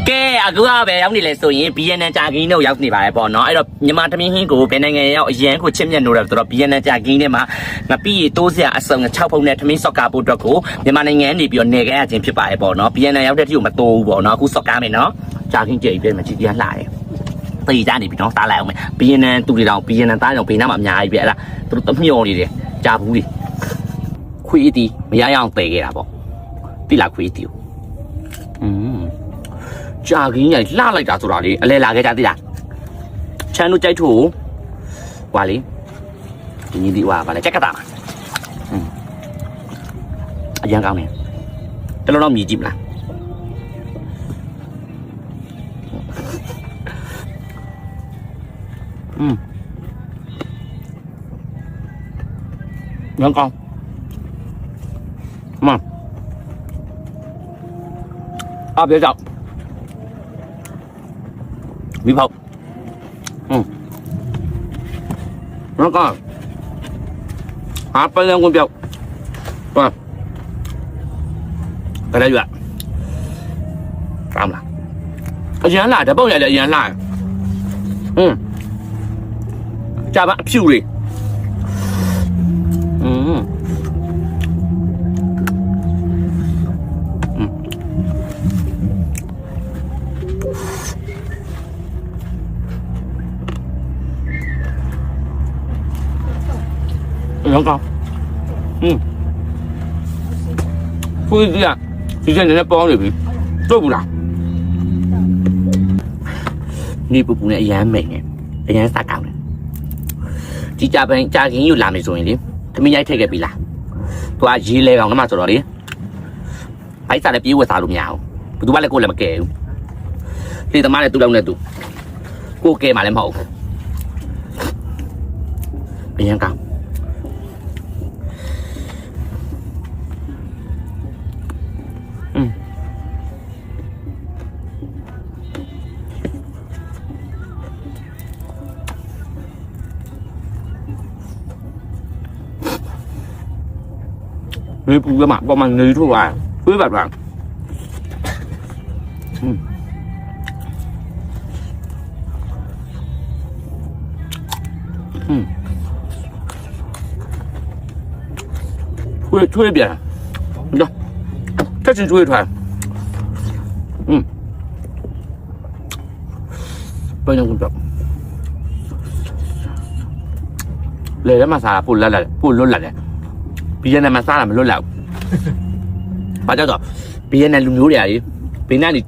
ကအခုကပဲရောက်နေလေဆိုရင် BNN ကြာကင်းတို့ရောက်နေပါတယ်ပေါ့နော်အဲ့တော့မြန်မာသမင်းဟင်းကိုဘယ်နိုင်ငံရောက်အရန်ကိုချစ်မြတ်နိုးတယ်ဆိုတော့ BNN ကြာကင်းထဲမှာငပိတိုးစရာအစုံ6ဖုံနဲ့သမင်းစော့ကာဖို့အတွက်ကိုမြန်မာနိုင်ငံနေပြီးတော့နေခဲ့ရခြင်းဖြစ်ပါတယ်ပေါ့နော် BNN ရောက်တဲ့တိကိုမတိုးဘူးပေါ့နော်အခုစော့ကားမယ်နော်ကြာကင်းကြိတ်ပြမှာကြည်ပြန်လှတယ်တေးကြနေပြီနော်တားလိုက်အောင်မယ် BNN တူတွေတောင် BNN တားကြောင်ဘေးနားမှာအများကြီးပဲအဲ့ဒါသူတို့တမျောနေတယ်ကြာဘူးလေခွေးတီမရရအောင်တည်ခဲ့တာပေါ့တိလာခွေးတီကြာကင်းရိုင်လှလိုက်တာဆိုတာလေအလဲလာခဲ့ကြသိလားချမ်းတို့ကြိုက်ထို့ဟွာလေဒီညီဒီဟွာဗာလေကြက်ကတာအရန်ကောင်းတယ်တလုံးတော့မြည်ကြည့်မလားရန်ကောင်းမအားပြကြောက်မိဖောက်然后本两公标，是吧？大家远，干不啦？盐辣，这包也盐辣，加班漂亮，阳光，不是这样，之前人家包里边做不了。你不呢也美呢，也啥搞呢？这家庭有男的做的，他们也take个比啦，都阿姨来讲，那么做到的，还啥的比我啥都苗，不都把那过来么给，你他妈的都让那都，过给嘛来跑，也讲。你不干嘛？我们你出来，不办法。出一遍，你看，这是出一串，不能公标，来了嘛啥不来了，不落来了。别人那么啥那么乱了，把叫做别人那路牛的，别人那里。